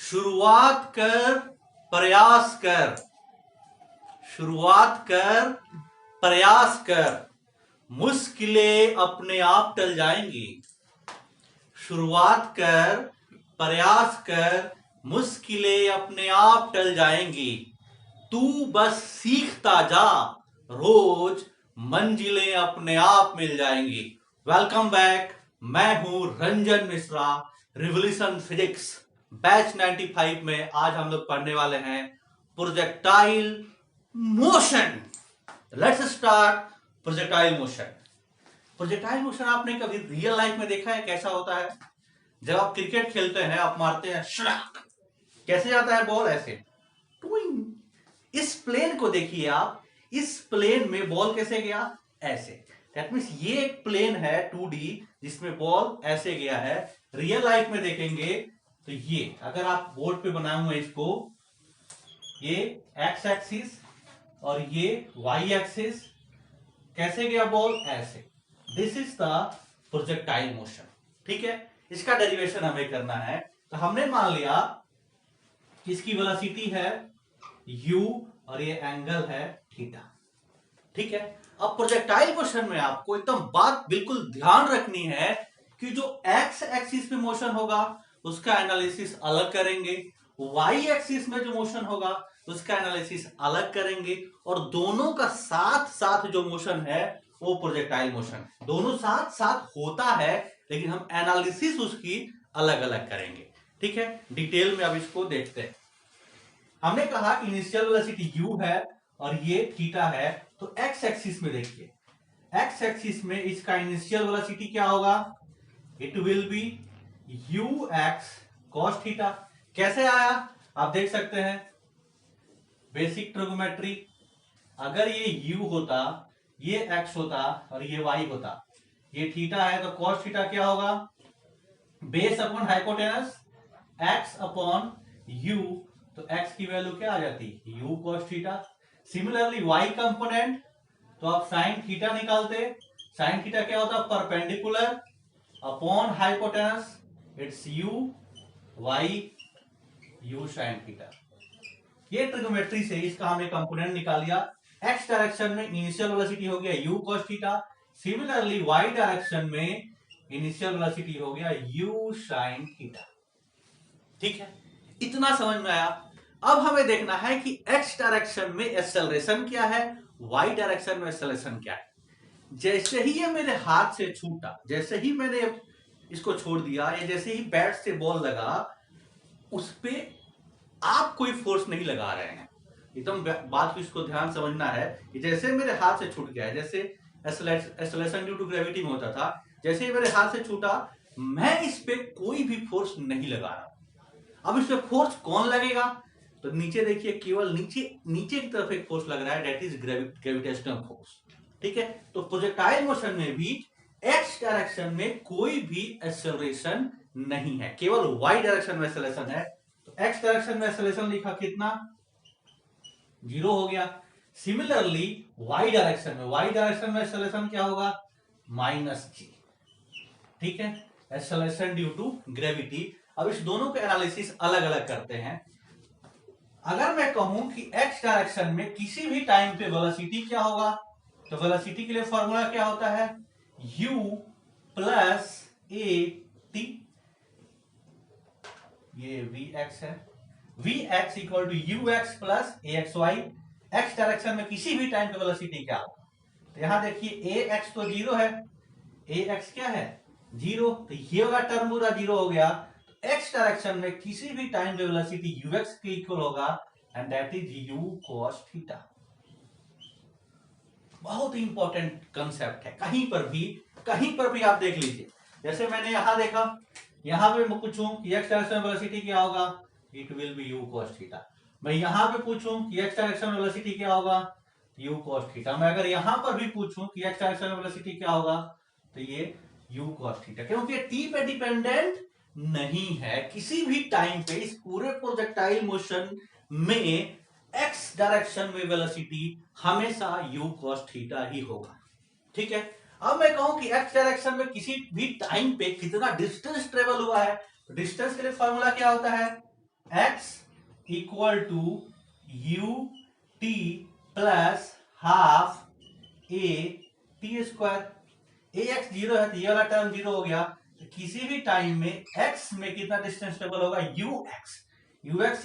शुरुआत कर, प्रयास कर। शुरुआत कर, प्रयास कर, मुश्किलें अपने आप टल जाएंगी। शुरुआत कर, प्रयास कर, मुश्किलें अपने आप टल जाएंगी। तू बस सीखता जा, रोज मंजिलें अपने आप मिल जाएंगी। वेलकम बैक, मैं हूं Ranjan Mishra. Revolution physics batch 95 में आज हम लोग पढ़ने वाले हैं projectile motion. Let's start projectile motion. Projectile motion आपने कभी रियल लाइफ में देखा है कैसा होता है? जब आप क्रिकेट खेलते हैं, आप मारते हैं शराक, कैसे जाता है बॉल? ऐसे ट्विंग। इस प्लेन को देखिए आप, इस प्लेन में बॉल कैसे गया? ऐसे। दैट मींस ये एक प्लेन है 2D जिसमें बॉल ऐसे गया है। रियल लाइफ में देखेंगे तो ये, अगर आप बोर्ड पे बनाए हुए इसको, ये एक्स एक्सिस और ये वाई एक्सिस, कैसे गया बॉल? ऐसे। This is the projectile motion. ठीक है, इसका डेरिवेशन हमें करना है। तो हमने मान लिया कि इसकी वेलोसिटी है u और ये एंगल है थीटा। ठीक है, अब प्रोजेक्टाइल मोशन में आपको एकदम बात बिल्कुल ध्यान रखनी है कि जो एक्स एक्सिस पे मोशन होगा उसका एनालिसिस अलग करेंगे, वाई एक्सिस में जो मोशन होगा उसका एनालिसिस अलग करेंगे, और दोनों का साथ साथ जो मोशन है वो प्रोजेक्टाइल मोशन। दोनों साथ साथ होता है लेकिन हम एनालिसिस उसकी अलग अलग करेंगे। ठीक है, डिटेल में अब इसको देखते हैं। हमने कहा इनिशियल वेलोसिटी u है और ये थीटा है। तो एक्स एक्सिस में देखिए, एक्स एक्सिस में इसका इनिशियल वेलोसिटी क्या होगा? It will be u x cos theta. कैसे आया आप देख सकते हैं, बेसिक ट्रिग्नोमेट्री। अगर ये u होता, ये x होता और ये y होता, ये थीटा है तो cos थीटा क्या होगा? Base upon hypotenuse x upon u। तो x की वैल्यू क्या आ जाती? u cos theta. Similarly y component, तो आप साइन थीटा निकालते, साइन थीटा क्या होता? Perpendicular upon hypotenuse, it's u y u sine theta. ये ट्रिग्नोमेट्री से इसका हमने कंपोनेंट निकाल लिया। x डायरेक्शन में इनिशियल वेलोसिटी हो गया u cos theta. Similarly y direction में इनिशियल वेलोसिटी हो गया u साइन थीटा। ठीक है, इतना समझ में आया। अब हमें देखना है कि x डायरेक्शन में एक्सेलरेशन क्या है, y डायरेक्शन में एक्सेलरेशन क्या है। जैसे ही ये मेरे हाथ से छूटा, जैसे ही मैंने इसको छोड़ दिया, या जैसे ही बैट से बॉल लगा, उस पे आप कोई फोर्स नहीं लगा रहे हैं। एकदम बात को इसको ध्यान समझना है कि जैसे मेरे हाथ से छूट गया है, जैसे एक्सेलरेशन ड्यू टू ग्रेविटी में होता था, जैसे ही मेरे हाथ से छूटा, मैं इस पे कोई भी फोर्स नहीं लगा रहा। अब इस पे फोर्स कौन लगेगा? तो नीचे देखिए, केवल नीचे नीचे की तरफ एक फोर्स लग रहा है, दैट इज ग्रेविटेशनल फोर्स। ठीक है, तो प्रोजेक्टाइल मोशन में भी एक्स डायरेक्शन में कोई भी एक्सेलरेशन नहीं है, केवल वाई डायरेक्शन में एक्सेलरेशन है। तो एक्स डायरेक्शन में एक्सेलरेशन लिखा कितना? 0 हो गया। सिमिलरली वाई डायरेक्शन में एक्सेलरेशन क्या होगा? -g। ठीक है, एक्सेलरेशन ड्यू टू ग्रेविटी। अब इस दोनों के एनालिसिस अलग अलग करते हैं। अगर मैं कहूं कि x डायरेक्शन में किसी भी टाइम पे वेलोसिटी क्या होगा, तो वेलोसिटी के लिए फॉर्मूला क्या होता है? u plus a t। ये vx है, vx equal to ux plus axy। x direction में किसी भी टाइम पे वेलोसिटी क्या होगा? तो यहां देखिए ax तो 0 है, ax क्या है? 0। तो ये वाला टर्म पूरा 0 हो गया। एक्स डायरेक्शन में किसी भी टाइम पे वेलोसिटी ux के इक्वल होगा, and that is u cos theta. बहुत ही इंपॉर्टेंट कंसेप्ट है। कहीं पर भी आप देख लीजिए, जैसे मैंने यहां देखा, यहां पे मैं पूछूं कि एक्स डायरेक्शन में वेलोसिटी क्या होगा, it will be u cos theta. मैं यहां पे पूछूं कि एक्स डायरेक्शन में वेलोसिटी क्या होगा, u cos थीटा। मैं अगर यहां पर भी पूछूं कि एक्स डायरेक्शन में वेलोसिटी क्या होगा, तो ये u cos थीटा, क्योंकि t पे डिपेंडेंट नहीं है किसी भी टाइम पे। इस पूरे प्रोजेक्टाइल मोशन में x डायरेक्शन में वेलोसिटी हमेशा u cos थीटा ही होगा। ठीक है, अब मैं कहूं कि x डायरेक्शन में किसी भी टाइम पे कितना डिस्टेंस ट्रेवल हुआ है, तो डिस्टेंस के लिए फॉर्मूला क्या होता है? x equal to U T plus half A T square. A X zero है तो ये वाला टर्म जीरो हो गया। तो किसी भी टाइम में x में कितना डिस्टेंस टेबल होगा, U X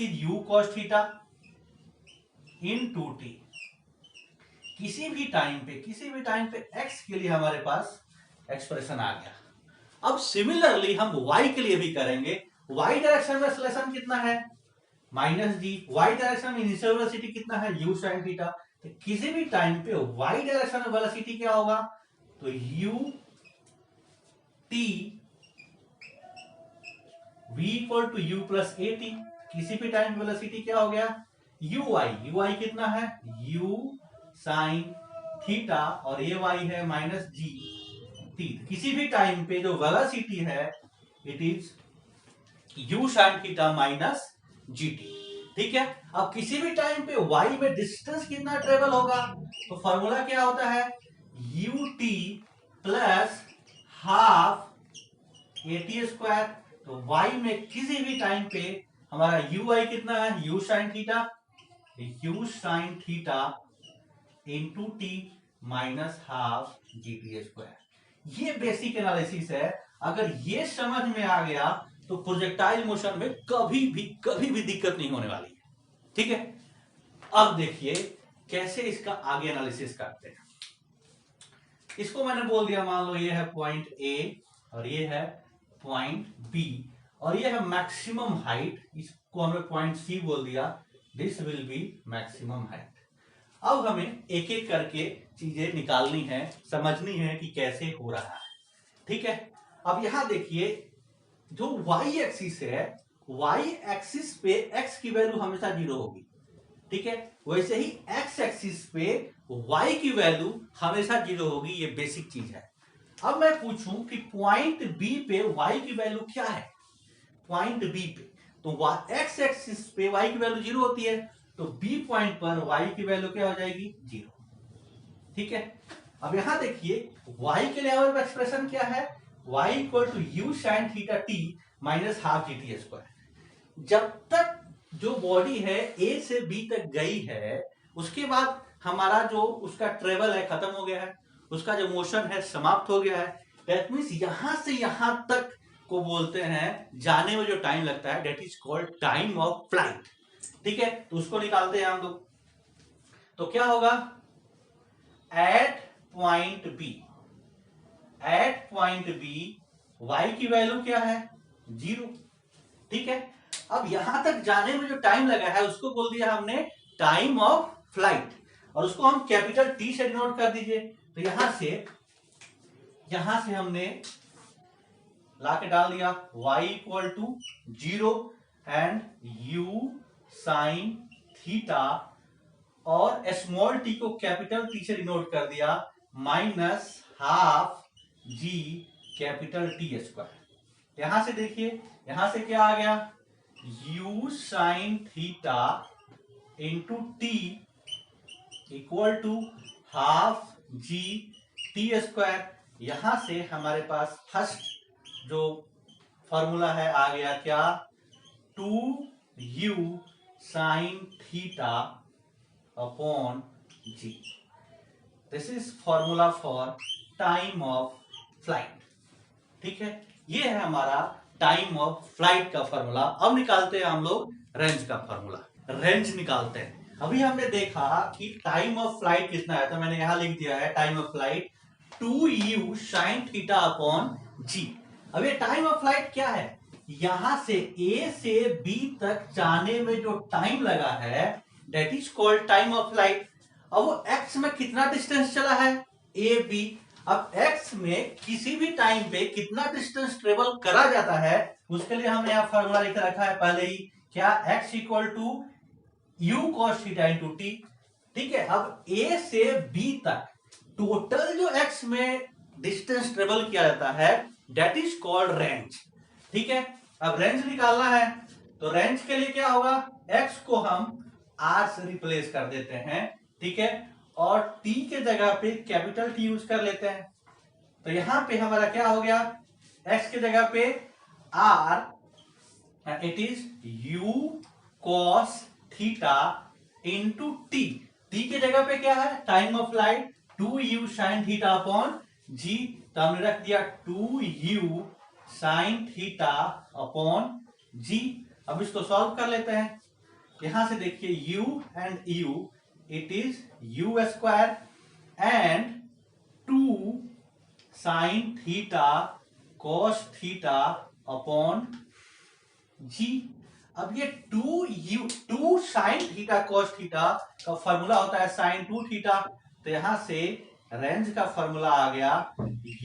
is U cos theta in to T. किसी भी टाइम पे x के लिए हमारे पास एक्सप्रेशन आ गया। अब सिमिलरली हम y के लिए भी करेंगे। y डायरेक्शन में एक्सेलरेशन कितना है, माइनस जी। y डायरेक्शन में इनिशियल वेलोसिटी कितना है, u sin थीटा। तो किसी भी टाइम पे y डायरेक्शन में वेलोसिटी क्या होगा, तो u t v equal to u plus A T. किसी भी टाइम वेलोसिटी क्या हो गया, ui कितना है, u sin थीटा और ये y है माइनस जी टी। किसी भी टाइम पे जो वेलोसिटी है it is u sin theta minus g T. ठीक है। अब किसी भी टाइम पे y में डिस्टेंस कितना ट्रेवल होगा, तो फॉर्मूला क्या होता है, u t plus half A T square. तो y में किसी भी टाइम पे हमारा ui कितना है, u sin theta into T minus half जी टी स्क्वायर। ये बेसिक एनालिसिस है। अगर ये समझ में आ गया तो प्रोजेक्टाइल मोशन में कभी भी दिक्कत नहीं होने वाली है। ठीक है। अब देखिए कैसे इसका आगे एनालिसिस करते हैं। इसको मैंने बोल दिया, मान लो ये है पॉइंट ए और ये है पॉइंट बी और ये है मैक्सिमम हाइट, इसको हमने पॉइंट सी बोल दिया। This will be maximum height. अब हमें एक एक करके चीजें निकालनी है, समझनी है कि कैसे हो रहा है। ठीक है। अब यहां देखिए जो y एक्सिस है, y एक्सिस पे x की वैल्यू हमेशा जीरो होगी। ठीक है। वैसे ही x एक्सिस पे y की वैल्यू हमेशा जीरो होगी। ये बेसिक चीज है। अब मैं पूछूं कि पॉइंट B पे y की वैल्यू क्या है, पॉइंट B पे तो x एक्सिस पे y की वैल्यू जीरो होती है, तो B पॉइंट पर y की वैल्यू क्या हो जाएगी, जीरो। ठीक है। अब यहां देखिए y के लिए हमारे एक्सप्रेशन क्या है, y equal to U sine theta T minus half ji T square. जब तक जो बॉडी है ए से बी तक गई है, उसके बाद हमारा जो उसका ट्रेवल है खत्म हो गया है, उसका जो मोशन है समाप्त हो गया है। दैट मीन्स यहां से यहां तक को बोलते हैं जाने में जो टाइम लगता है, that is called time of flight. ठीक है। तो उसको निकालते हैं हम लोग। तो क्या होगा, एट पॉइंट बी y की वैल्यू क्या है, जीरो। ठीक है। अब यहां तक जाने में जो टाइम लगा है उसको बोल दिया हमने टाइम ऑफ फ्लाइट, और उसको हम कैपिटल टी से डिनोट कर दीजिए। तो यहां से हमने लाके डाल दिया y equal to zero and u sine theta, और स्मॉल टी को कैपिटल टी से डिनोट कर दिया minus half G capital T square. यहां से देखिए, यहां से क्या आ गया, u sine theta into T equal to half ji T square. यहां से हमारे पास फर्स्ट जो फॉर्मूला है आ गया क्या, 2u sine theta upon G. This is formula for time of flight. ठीक है। ये है हमारा टाइम ऑफ फ्लाइट का फॉर्मूला। अब निकालते हैं हम लोग रेंज का फॉर्मूला। रेंज निकालते हैं। अभी हमने देखा कि टाइम ऑफ फ्लाइट कितना है, तो मैंने यहां लिख दिया है time of flight 2u sine theta upon g. अब ये टाइम ऑफ फ्लाइट क्या है, यहां से ए से बी तक जाने में जो टाइम लगा है that is called time of flight. अब वो एक्स में कितना डिस्टेंस चला है, ए बी। अब x में किसी भी टाइम पे कितना डिस्टेंस ट्रेवल करा जाता है, उसके लिए हमने यहाँ फॉर्मूला लिख रखा है पहले ही, क्या, x equal to U cos theta into T. ठीक है। अब a से b तक टोटल जो x में डिस्टेंस ट्रेवल किया जाता है दैट इज कॉल्ड रेंज। ठीक है। अब रेंज निकालना है, तो रेंज के लिए क्या होगा, x को हम r से रिप्लेस कर देते हैं। ठीक है। और t के जगह पे कैपिटल T यूज कर लेते हैं। तो यहां पे हमारा क्या हो गया, x के जगह पे r it is u cos theta into T. T की जगह पे क्या है, time of flight, 2u sin theta upon g. तो हमने रख दिया 2u sin theta upon g. अब इसको सॉल्व कर लेते हैं। यहां से देखिए u and u, it is u square and 2 sine theta cos theta upon g. अब ये 2 साइन थीटा कॉस थीटा का फॉर्मूला होता है साइन 2 थीटा। तो यहां से रेंज का फॉर्मूला आ गया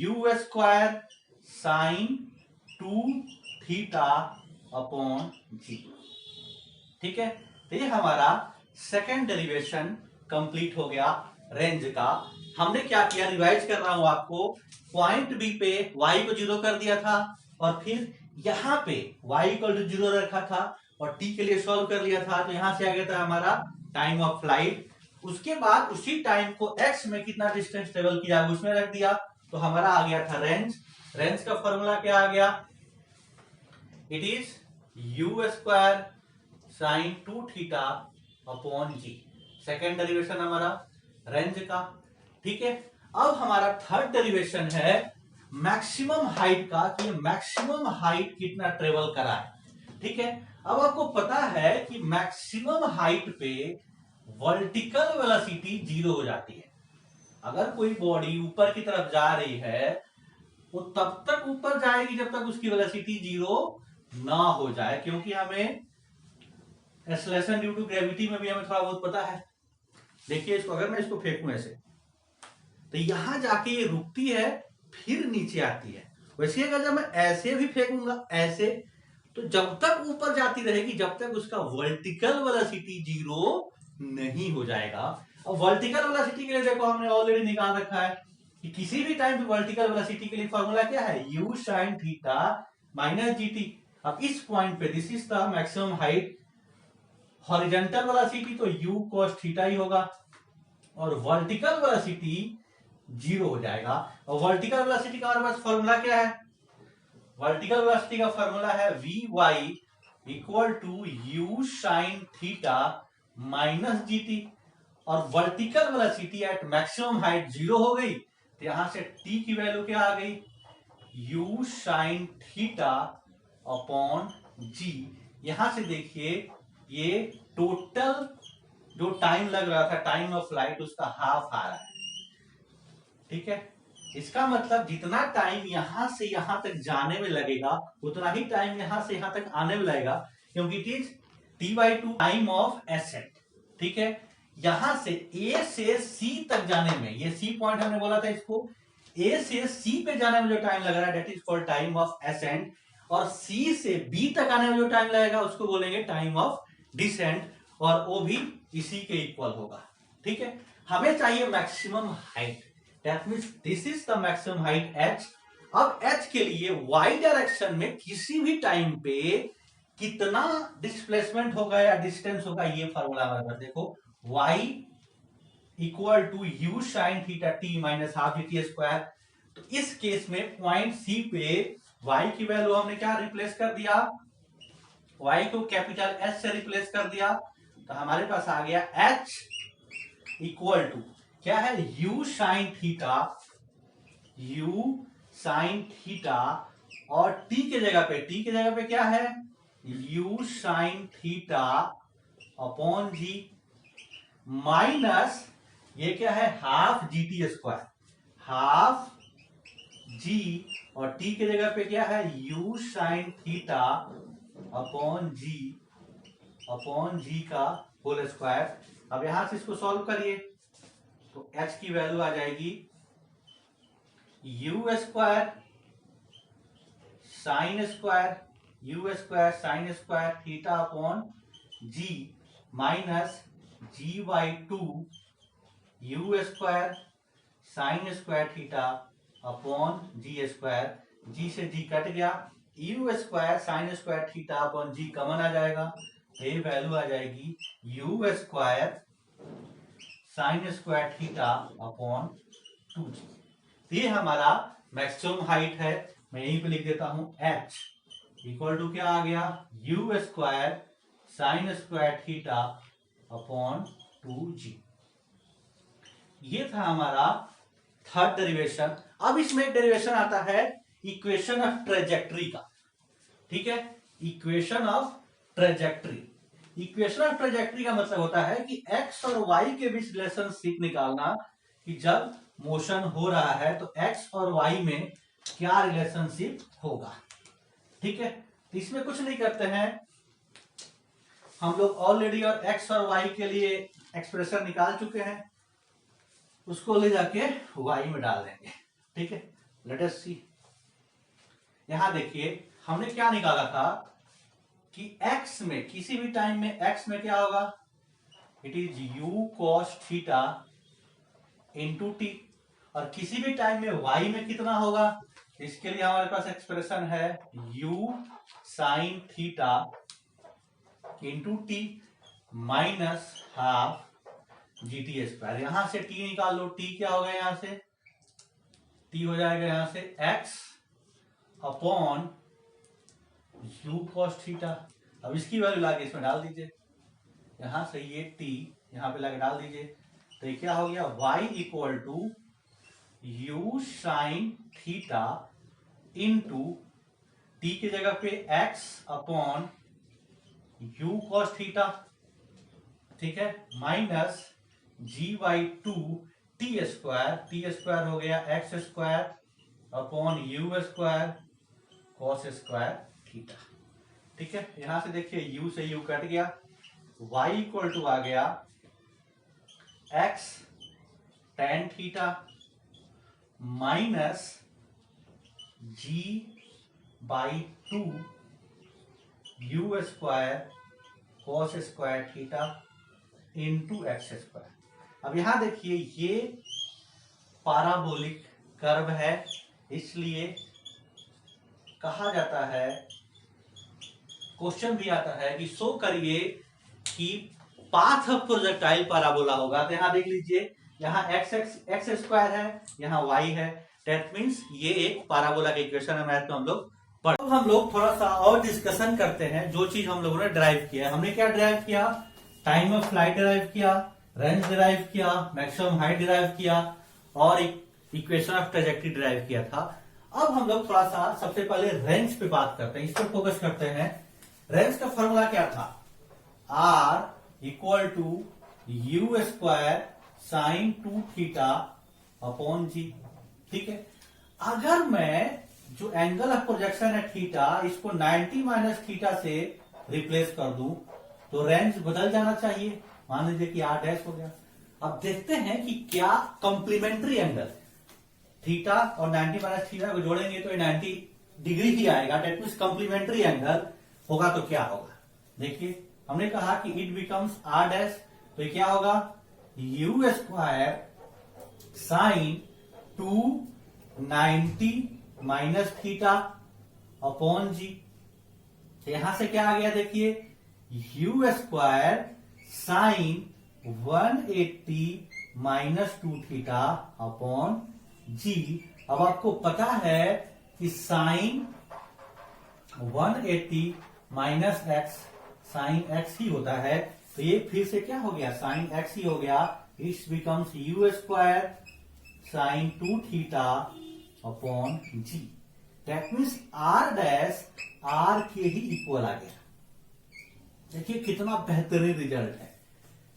u square sine 2 theta upon g. ठीक है, तो ये हमारा सेकेंड डेरिवेशन कंप्लीट हो गया रेंज का। हमने क्या किया, रिवाइज कर रहा हूं आपको। पॉइंट बी पे y को 0 कर दिया था और फिर यहां पे y इक्वल टू 0 रखा था और t के लिए सॉल्व कर लिया था। तो यहां से आ गया था हमारा टाइम ऑफ फ्लाइट। उसके बाद उसी टाइम को x में कितना डिस्टेंस ट्रेवल किया उसमें रख दिया, तो हमारा आ गया था रेंज। रेंज का फॉर्मूला क्या आ गया, it is u square sine 2 theta upon G. Second derivation हमारा रेंज का। ठीक है, अब हमारा थर्ड डेरिवेशन है मैक्सिमम हाइट का, कि मैक्सिमम हाइट कितना ट्रेवल करा है। ठीक है, अब आपको पता है कि मैक्सिमम हाइट पे वर्टिकल वेलोसिटी 0 हो जाती है। अगर कोई बॉडी ऊपर की तरफ जा रही है वो तब तक ऊपर जाएगी जब तक उसकी वेलोसिटी 0 ना हो जाए, क्योंकि हमें एक्सेलरेशन ड्यू टू ग्रेविटी में भी हमें थोड़ा बहुत पता है। देखिए इसको, अगर मैं इसको फेंकूं ऐसे तो यहां जाके ये रुकती है फिर नीचे आती है। वैसे अगर जब मैं ऐसे भी फेंकूंगा ऐसे, तो जब तक ऊपर जाती रहेगी जब तक उसका वर्टिकल वेलोसिटी 0 नहीं हो जाएगा। और वर्टिकल वेलोसिटी के लिए देखो हमने ऑलरेडी निकाल रखा है कि किसी भी टाइम पे वर्टिकल वेलोसिटी के लिए फॉर्मूला क्या है, u sin theta minus g T. अब इस पॉइंट पे this is the maximum height. Horizontal velocity तो u cos थीटा ही होगा और वर्टिकल वेलोसिटी 0 हो जाएगा। और वर्टिकल वेलोसिटी का हमारे पास फॉर्मूला क्या है, वर्टिकल वेलोसिटी का फॉर्मूला है vy equal to u sin theta minus g T. और vertical velocity at maximum height 0 हो गई, तो यहां से t की वैल्यू क्या आ गई, u sin theta upon g। यहां से देखिए ये टोटल जो टाइम लग रहा था टाइम ऑफ फ्लाइट उसका हाफ आ रहा है। ठीक है, इसका मतलब जितना टाइम यहां से यहां तक जाने में लगेगा उतना ही टाइम यहां से यहां तक आने में लगेगा, क्योंकि it is t/2 time of asset. ठीक है, यहां से a से c तक जाने में, ये c पॉइंट हमने बोला था इसको, a से c पे जाने में जो टाइम लग रहा है that is called time of accent. और c से b तक आने में जो टाइम लगेगा उसको बोलेंगे टाइम ऑफ डिसेंट, और वो भी इसी के इक्वल होगा। ठीक है, हमें चाहिए maximum height, that means this is the maximum height h। अब h के लिए y डायरेक्शन में किसी भी टाइम पे कितना डिस्प्लेसमेंट होगा या डिस्टेंस होगा, ये फॉर्मूला हमारे पास देखो, y equal to u sin theta t minus half T square. तो इस केस में पॉइंट C पे y की वैल्यू हमने क्या रिप्लेस कर दिया, y को कैपिटल S से रिप्लेस कर दिया। तो हमारे पास आ गया h इक्वल टू क्या है, u sin theta, u sin theta और t के जगह पे क्या है, u sin theta upon g minus ये क्या है, हाफ जी टी स्क्वायर, हाफ जी, और t के जगह पे क्या है, u sin theta upon g का होल स्क्वायर। अब यहां से इसको सॉल्व करिए तो h की वैल्यू आ जाएगी u square sine square theta upon g minus g/2 u square sine square theta upon g square. G से जी कट गया, u square sine square theta upon g common आ जाएगा, ये वैल्यू आ जाएगी u square sine square theta upon 2g। ये हमारा maximum height है, मैं यहीं पे लिख देता हूं h इक्वल टू क्या आ गया, you square sine square theta upon 2g। ये था हमारा थर्ड डेरिवेशन। अब इसमें एक डेरिवेशन आता है इक्वेशन ऑफ ट्रेजेक्ट्री का। ठीक है, equation of trajectory. Equation of trajectory का मतलब होता है कि एक्स और वाई के बीच रिलेशनशिप निकालना, कि जब मोशन हो रहा है तो एक्स और वाई में क्या रिलेशनशिप होगा। ठीक है, तो इसमें कुछ नहीं करते हैं हम लोग, ऑलरेडी और एक्स और वाई के लिए एक्सप्रेशन निकाल चुके हैं, उसको ले जाके वाई में डाल देंगे। ठीक है, लेट अस सी। यहां देखिए हमने क्या निकाला था कि x में किसी भी टाइम में x में क्या होगा, it is u cos theta into T, और किसी भी टाइम में y में कितना होगा, इसके लिए हमारे पास एक्सप्रेशन है u sin theta into T minus half जी टी स्क्वायर। यहां से t निकाल लो, t क्या होगा, यहां से t हो जाएगा यहां से x upon u cos theta. अब इसकी वैल्यू लाके इसमें डाल दीजिए, यहां से ये t यहां पे लाके डाल दीजिए, तो ये क्या हो गया, y equal to u sine theta into t की जगह पे x upon u cos theta. ठीक है, माइनस g/2 t स्क्वायर हो गया x square upon u square cos square theta. ठीक है, यहां से देखिए u से u कट गया, y इक्वल टू आ गया x tan theta minus g/2 u square cos square theta into X square. अब यहां देखिए ये पाराबोलिक कर्व है, इसलिए कहा जाता है, क्वेश्चन भी आता है कि शो करिए कि पाथ ऑफ प्रोजेक्टाइल पाराबोला होगा। तो यहां देख लीजिए, यहां एक्स स्क्वायर है, यहां वाई है, दैट मीन्स ये एक पाराबोला का इक्वेशन है। मैथ में हम लोग पढ़, अब हम लोग थोड़ा सा और डिस्कशन करते हैं जो चीज हम लोगों ने ड्राइव किया है। हमने क्या ड्राइव किया, टाइम ऑफ फ्लाइट ड्राइव किया, रेंज ड्राइव किया, मैक्सिमम हाइट ड्राइव किया और इक्वेशन ऑफ ट्रेजेक्ट्री ड्राइव किया था। अब हम लोग थोड़ा सा सबसे पहले रेंज पे बात करते हैं, इस पर फोकस करते हैं। रेंज का फॉर्मूला क्या था, r equal to u square sine 2 theta upon g. ठीक है, अगर मैं जो एंगल ऑफ प्रोजेक्शन है थीटा, इसको 90 माइनस थीटा से रिप्लेस कर दूं तो रेंज बदल जाना चाहिए। मान लीजिए कि r डैश हो गया। अब देखते हैं कि क्या कंप्लीमेंट्री एंगल थीटा और 90 माइनस थीटा को जोड़ेंगे तो 90 डिग्री ही आएगा, डेट मीन्स कंप्लीमेंट्री एंगल होगा तो क्या होगा। देखिए हमने कहा कि इट बिकम्स r डैश, तो ये क्या होगा, u square sine 290 minus theta upon g. यहां से क्या आ गया, देखिए u square sine 180 minus 2 theta upon g. अब आपको पता है कि sine 180 minus x sine x ही होता है, तो ये फिर से क्या हो गया, साइन एक्स ही हो गया। It's becomes U square sine 2 theta upon G. That means R dash R के ही इक्वल आ गया। देखिए कितना बेहतरीन रिजल्ट है।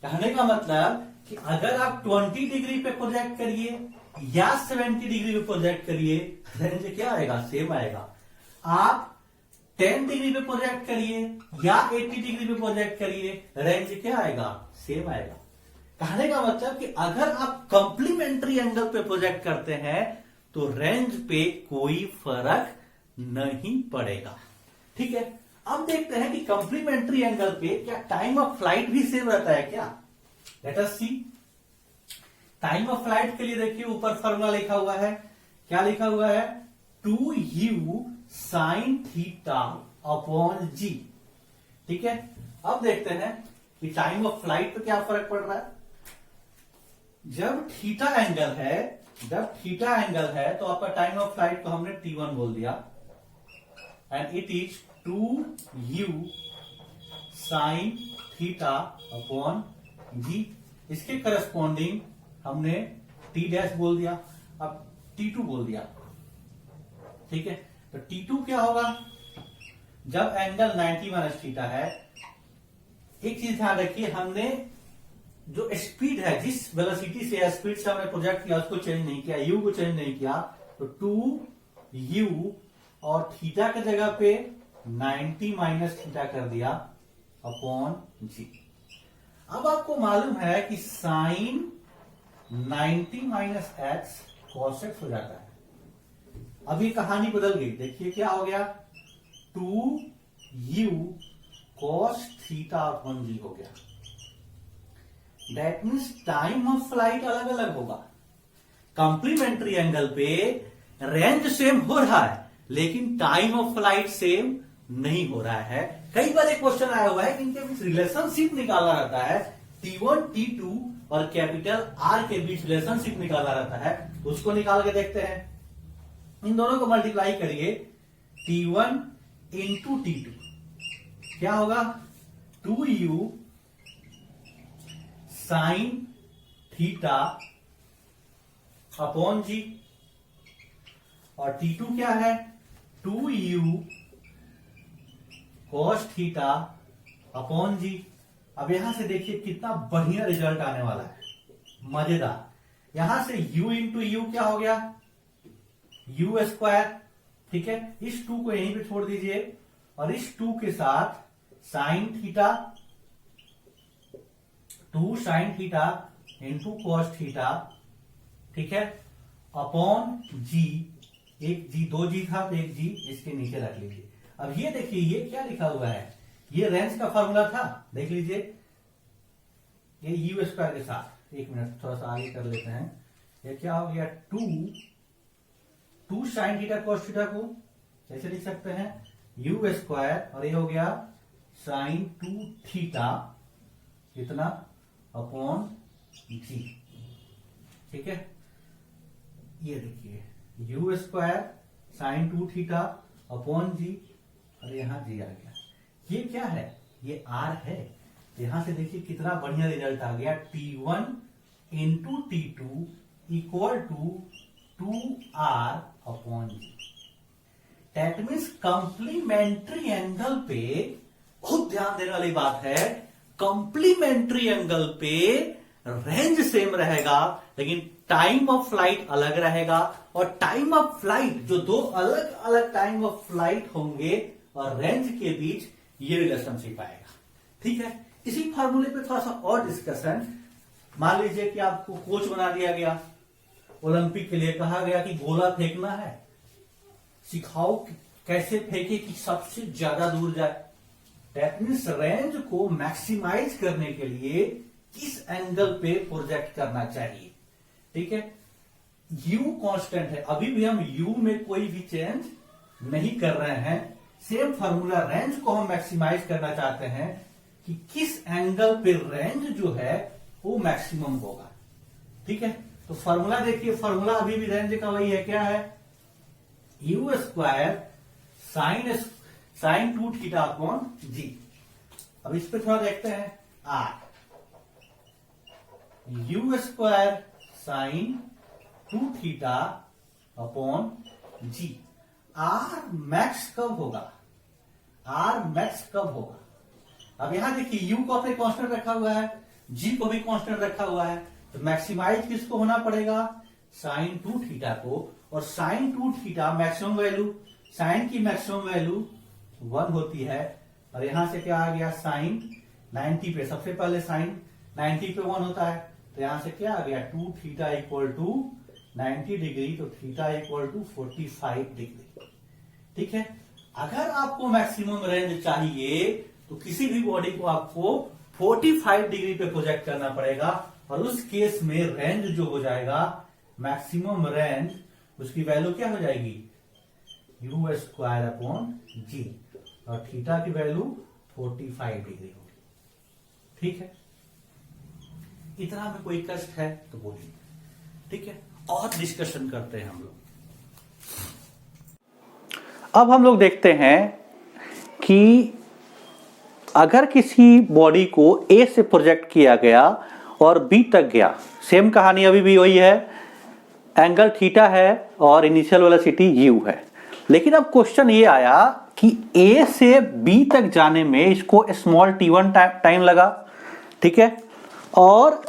कहने का मतलब कि अगर आप 20 डिग्री पे प्रोजेक्ट करिए या 70 डिग्री पे प्रोजेक्ट करिए, रेंज क्या आएगा, सेम आएगा। आप 10 डिग्री पे प्रोजेक्ट करिए या 80 डिग्री पे प्रोजेक्ट करिए, रेंज क्या आएगा, सेम आएगा। कहने का मतलब कि अगर आप कंप्लीमेंट्री एंगल पे प्रोजेक्ट करते हैं तो रेंज पे कोई फर्क नहीं पड़ेगा। ठीक है, अब देखते हैं कि कंप्लीमेंट्री एंगल पे क्या टाइम ऑफ फ्लाइट भी सेम रहता है क्या। Let us see. Time of flight के लिए देखिए ऊपर फॉर्मूला लिखा हुआ है, क्या लिखा हुआ है, 2u sine theta upon g. ठीक है, अब देखते हैं कि टाइम ऑफ फ्लाइट पे क्या फर्क पड़ रहा है। जब थीटा एंगल है तो आपका टाइम ऑफ फ्लाइट को हमने t1 बोल दिया, and it is 2u sine theta upon g. इसके करस्पॉन्डिंग हमने टी डैश बोल दिया, अब T2 बोल दिया। ठीक है, तो T2 क्या होगा, जब एंगल 90 माइनस थीटा है। एक चीज ध्यान रखिए, हमने जो स्पीड है, जिस वेलोसिटी से स्पीड से हमने प्रोजेक्ट किया उसको चेंज नहीं किया, u को चेंज नहीं किया, तो 2u और थीटा की जगह पे 90 माइनस थीटा कर दिया अपॉन जी। अब आपको मालूम है कि sine 90 minus X cos X हो जाता है। अब ये कहानी बदल गई, देखिए क्या हो गया, 2u कॉस थीटा अपॉन जी हो गया। That means time of flight अलग अलग होगा। कंप्लीमेंट्री एंगल पे रेंज सेम हो रहा है, लेकिन टाइम ऑफ फ्लाइट सेम नहीं हो रहा है। कई बार एक क्वेश्चन आया हुआ है कि इनके बीच रिलेशनशिप निकाला रहता है, T1 T2 और कैपिटल R के बीच रिलेशनशिप निकाला रहता है, उसको निकाल के देखते हैं। इन दोनों को मल्टीप्लाई करिए, T1 इंटू T2 क्या होगा, 2u sine theta upon g, और T2 क्या है, 2u cos theta upon g. अब यहां से देखिए कितना बढ़िया रिजल्ट आने वाला है, मजेदार। यहां से u इंटू यू क्या हो गया, u स्क्वायर। ठीक है, इस 2 को यहीं पे छोड़ दीजिए, और इस 2 के साथ sine theta, 2 sine theta into cos theta, ठीक है, अपॉन जी। एक जी, 2 जी था तो एक जी इसके नीचे रख लीजिए। अब ये देखिए ये क्या लिखा हुआ है, ये रेंज का फॉर्मूला था, देख लीजिए, ये यू स्क्वायर के साथ। एक मिनट थोड़ा सा आगे कर लेते हैं, ये क्या हो गया, 2 साइन थीटा कॉस थीटा को कैसे लिख सकते हैं, यू स्क्वायर, और ये हो गया साइन 2 थीटा इतना अपॉन जी। ठीक है, ये देखिए u square sine 2 theta upon g, और यहां जी आ गया। ये क्या है, ये आर है। तो यहां से देखिए कितना बढ़िया रिजल्ट आ गया, T1 into T2 equal to 2R upon G. That means complementary angle पे, बहुत ध्यान देने वाली बात है, कंप्लीमेंट्री एंगल पे रेंज सेम रहेगा, लेकिन टाइम ऑफ फ्लाइट अलग रहेगा। और टाइम ऑफ फ्लाइट, जो 2 अलग अलग टाइम ऑफ फ्लाइट होंगे और रेंज के बीच ये रिलेशनशिप आएगा। ठीक है, इसी फार्मूले पे थोड़ा सा और डिस्कशन। मान लीजिए कि आपको कोच बना दिया गया, ओलंपिक के लिए कहा गया कि गोला फेंकना है, सिखाओ कैसे फेंके कि सबसे ज्यादा दूर जाए। दैट मीन्स रेंज को मैक्सिमाइज करने के लिए किस एंगल पे प्रोजेक्ट करना चाहिए। ठीक है, u कांस्टेंट है, अभी भी हम u में कोई भी चेंज नहीं कर रहे हैं। सेम फार्मूला, रेंज को हम मैक्सिमाइज करना चाहते हैं कि किस एंगल पे रेंज जो है वो मैक्सिमम होगा। ठीक है, तो फार्मूला देखिए, फार्मूला अभी भी रेंज का वही है, क्या है, u square sine 2 theta upon g. अब इस पे थोड़ा देखते हैं, r u square sine 2 theta upon g. R max कब होगा, आर मैक्स कब होगा। अब यहां देखिए यू को अपने कांस्टेंट रखा हुआ है, जी को भी कांस्टेंट रखा हुआ है, तो मैक्सिमाइज किसको होना पड़ेगा, साइन 2 थीटा को। और sine 2 theta maximum value, sine की मैक्सिमम वैल्यू 1 होती है, और यहां से क्या आ गया, साइन 90 पे, सबसे पहले साइन 90 पे 1 होता है, तो यहां से क्या आ गया, 2 थीटा इक्वल टू 90 डिग्री, तो थीटा इक्वल टू 45 डिग्री। ठीक है, अगर आपको मैक्सिमम रेंज चाहिए तो किसी भी बॉडी को आपको 45 डिग्री पे प्रोजेक्ट करना पड़ेगा, और उस केस में रेंज जो हो जाएगा, मैक्सिमम रेंज, उसकी वैल्यू क्या हो जाएगी, यू स्क्वायर अपॉन जी, और थीटा की वैल्यू 45 डिग्री होगी। ठीक है, इतना में कोई कष्ट है तो बोलिए। ठीक है, और डिस्कशन करते हैं हम लोग। अब हम लोग देखते हैं कि अगर किसी बॉडी को ए से प्रोजेक्ट किया गया और बी तक गया, सेम कहानी अभी भी वही है, एंगल थीटा है और इनिशियल वेलोसिटी यू है। लेकिन अब क्वेश्चन ये आया कि ए से बी तक जाने में इसको स्मॉल t1 टाइम लगा, ठीक है, और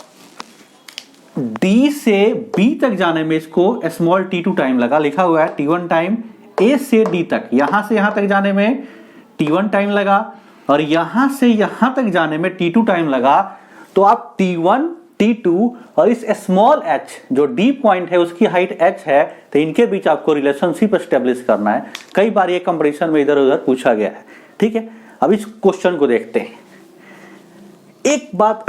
डी से बी तक जाने में इसको स्मॉल t2 टाइम लगा, लिखा हुआ है t1 टाइम। ए से डी तक, यहां से यहां तक जाने में t1 टाइम लगा और यहां से यहां तक जाने में t2 टाइम लगा। तो आप t1 t2 और इस स्मॉल h जो d पॉइंट है उसकी हाइट h है, तो इनके बीच आपको रिलेशनशिप एस्टेब्लिश करना है। कई बार ये कंपटीशन में इधर उधर पूछा गया है, ठीक है। अब इस क्वेश्चन को देखते हैं। एक बात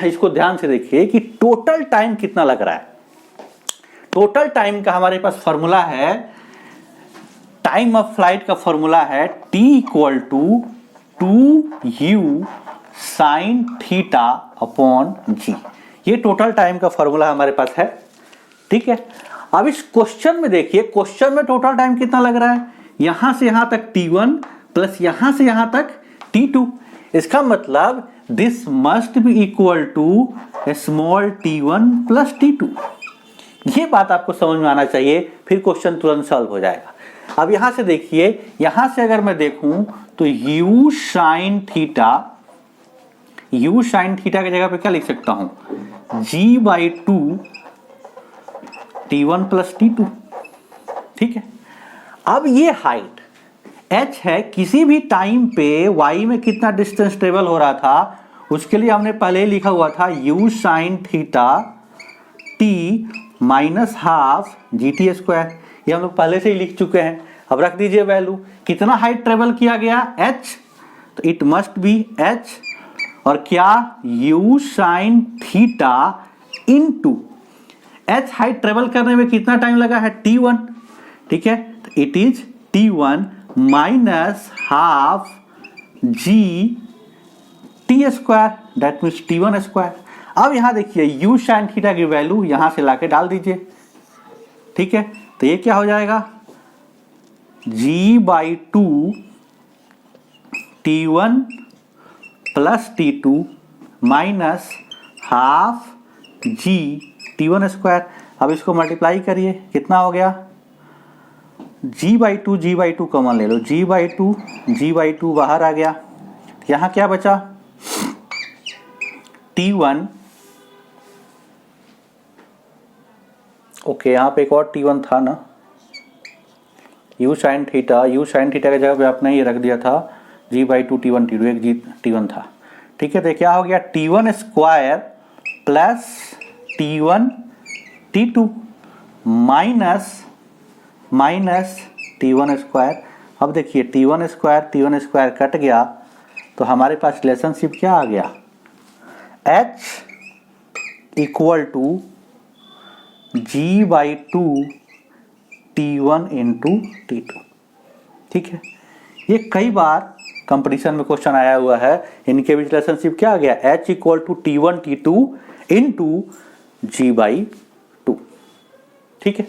इसको ध्यान से देखिए कि टोटल टाइम कितना लग रहा है। टोटल टाइम का हमारे पास फॉर्मूला है, टाइम ऑफ फ्लाइट का फॉर्मूला है t equal to 2u sine theta upon g. ये टोटल टाइम का फॉर्मूला हमारे पास है, ठीक है। अब इस क्वेश्चन में देखिए, क्वेश्चन में टोटल टाइम कितना लग रहा है, यहां से यहां तक t1 प्लस यहां से यहां तक t2। इसका मतलब this must be equal to small t1 plus t2। ये बात आपको समझ में आना चाहिए, फिर क्वेश्चन तुरंत सॉल्व हो जाएगा। अब यहां से देखिए, यहां से अगर मैं देखूं तो u साइन थीटा की जगह पे क्या लिख सकता हूं, g/2 t1 प्लस t2, ठीक है। अब ये हाइट h है, किसी भी टाइम पे y में कितना डिस्टेंस ट्रेवल हो रहा था उसके लिए हमने पहले लिखा हुआ था u sine theta t minus half gt square. ये हम लोग पहले से ही लिख चुके हैं। अब रख दीजिए वैल्यू, कितना हाइट ट्रेवल किया गया h, तो इट मस्ट बी h और क्या u sine theta into h height travel करने में कितना टाइम लगा है t1, ठीक है। तो it is t1 minus half g t square, that means t1 square. अब यहां देखिए u साइन थीटा की वैल्यू यहां से लाके डाल दीजिए, ठीक है। तो ये क्या हो जाएगा, g/2 t1 plus t2 minus half g t1 square. अब इसको मल्टीप्लाई करिए, कितना हो गया, g/2 कॉमन ले लो, g/2 बाहर आ गया। यहां क्या बचा, t1, ओके, यहां पे एक और t1 था ना, u साइन थीटा की जगह पे आपने ये रख दिया था g/2 t1 एक t1 था, ठीक है। तो क्या हो गया, t1 square plus t1 t2 minus t1 square. अब देखिए t1 स्क्वायर कट गया, तो हमारे पास रिलेशनशिप क्या आ गया, h equal to g/2 t1 into t2, ठीक है। ये कई बार कंपटीशन में क्वेश्चन आया हुआ है, इनके बीच रिलेशनशिप क्या आ गया, h equal to t1 t2 into g/2, ठीक है।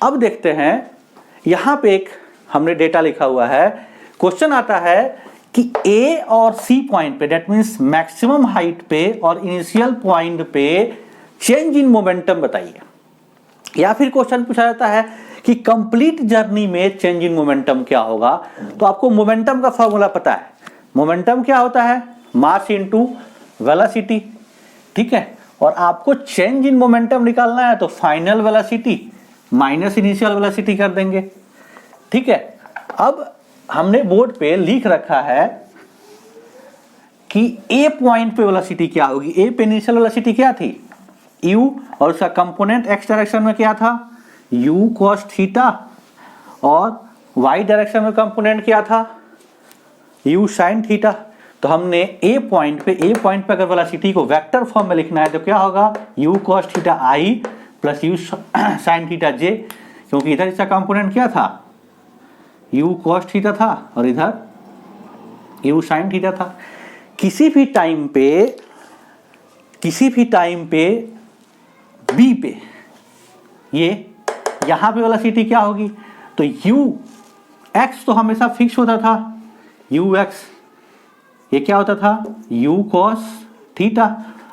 अब देखते हैं, यहां पे एक हमने डेटा लिखा हुआ है। क्वेश्चन आता है कि ए और सी पॉइंट पे, दैट मीन्स मैक्सिमम हाइट पे और इनिशियल पॉइंट पे चेंज इन मोमेंटम बताइए। या फिर क्वेश्चन पूछा जाता है कि कंप्लीट जर्नी में चेंज इन मोमेंटम क्या होगा। तो आपको मोमेंटम का फॉर्मूला पता है, मोमेंटम क्या होता है, मास इनटू वेलोसिटी, ठीक है। और आपको चेंज इन मोमेंटम निकालना है तो final velocity minus initial velocity कर देंगे, ठीक है। अब हमने बोर्ड पे लिख रखा है कि ए पॉइंट पे वेलोसिटी क्या होगी। ए पे इनिशियल वेलोसिटी क्या थी, u, और उसका कंपोनेंट x डायरेक्शन में क्या था, u cos थीटा, और y डायरेक्शन में कंपोनेंट क्या था, u sin थीटा। तो हमने a पॉइंट पे अगर वेलोसिटी को वेक्टर फॉर्म में लिखना है तो क्या होगा, u cos theta i plus u sin theta j, क्योंकि इधर इसका कंपोनेंट क्या था, u cos थीटा था और इधर u sin थीटा था। किसी भी टाइम पे b पे ये यहां पे वेलोसिटी क्या होगी, तो u x तो हमेशा फिक्स होता था, यू एक्स, ये क्या होता था यू कॉस थीटा।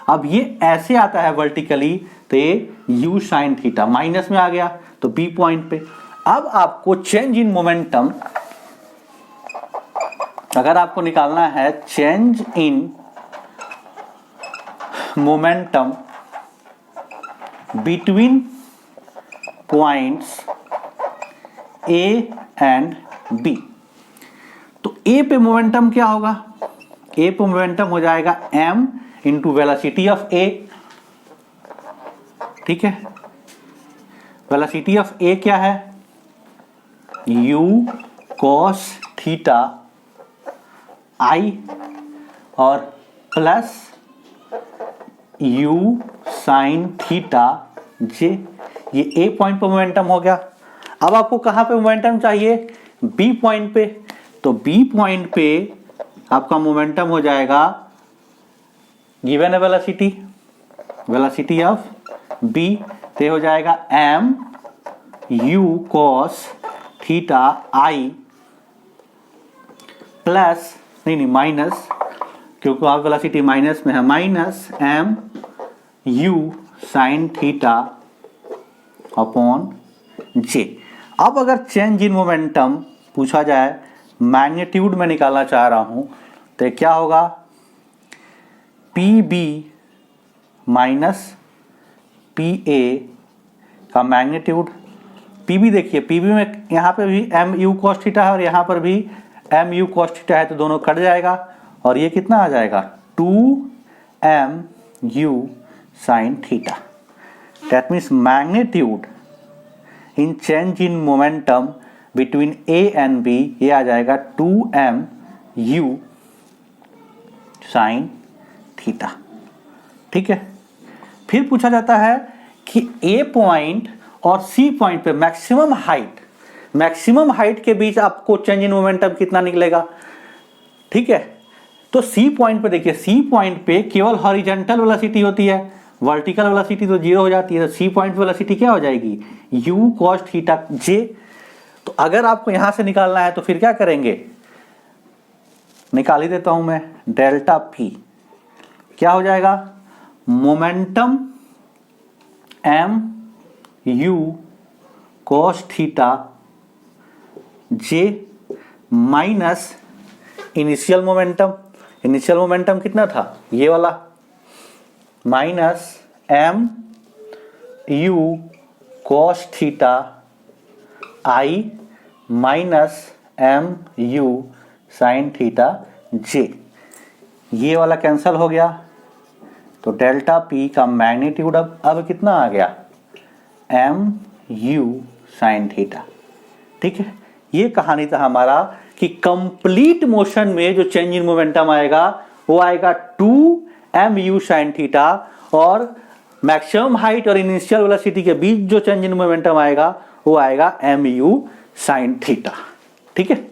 अब ये ऐसे आता है वर्टिकली तो ये यू साइन थीटा माइनस में आ गया तो बी पॉइंट पे। अब आपको चेंज इन मोमेंटम, अगर आपको निकालना है change in momentum between points A and B, तो ए पे मोमेंटम क्या होगा, ए पे मोमेंटम हो जाएगा m इंटू वेलोसिटी ऑफ ए। ठीक है, वेलोसिटी ऑफ ए क्या है u cos थीटा i और plus u sin theta j। ये ए पॉइंट पे मोमेंटम हो गया। अब आपको कहां पे मोमेंटम चाहिए, बी पॉइंट पे, तो बी पॉइंट पे आपका मोमेंटम हो जाएगा गिवन है वेलोसिटी ऑफ बी, तो हो जाएगा m u cos theta i plus नहीं माइनस, क्योंकि आप वेलोसिटी माइनस में है, minus m u sin theta upon j। अब अगर चेंज इन मोमेंटम पूछा जाए, मैग्नीट्यूड में निकालना चाह रहा हूं, तो क्या होगा PB माइनस PA का मैग्नीट्यूड। PB देखिए, PB में यहाँ पे भी MU cos थीटा है और यहाँ पर भी MU cos थीटा है, तो दोनों कट जाएगा और ये कितना आ जाएगा 2MU sin theta. That means magnitude in change in momentum between A and B, ये आ जाएगा 2MU sin थीटा। ठीक है, फिर पूछा जाता है कि A पॉइंट और C पॉइंट पे मैक्सिमम हाइट के बीच आपको चेंज इन मोमेंटम कितना निकलेगा। ठीक है, तो C पॉइंट पे देखिए, C पॉइंट पे केवल हॉरिजॉन्टल वेलोसिटी होती है, वर्टिकल वेलोसिटी तो जीरो हो जाती है। तो C पॉइंट वेलोसिटी क्या हो जाएगी u cos थीटा j। तो अगर आपको यहां से निकालना है तो फिर क्या करेंगे, निकाल ही देता हूं मैं, डेल्टा p क्या हो जाएगा momentum m u cos theta j minus initial momentum कितना था ये वाला, minus m u cos theta i minus m u sin theta j। ये वाला कैंसल हो गया, तो डेल्टा p का मैग्नीट्यूड अब कितना आ गया m u sin थीटा। ठीक है, ये कहानी था हमारा कि कंप्लीट मोशन में जो चेंज इन मोमेंटम आएगा वो आएगा 2mu sin थीटा, और मैक्सिमम हाइट और इनिशियल वेलोसिटी के बीच जो चेंज इन मोमेंटम आएगा वो आएगा mu sin थीटा। ठीक है।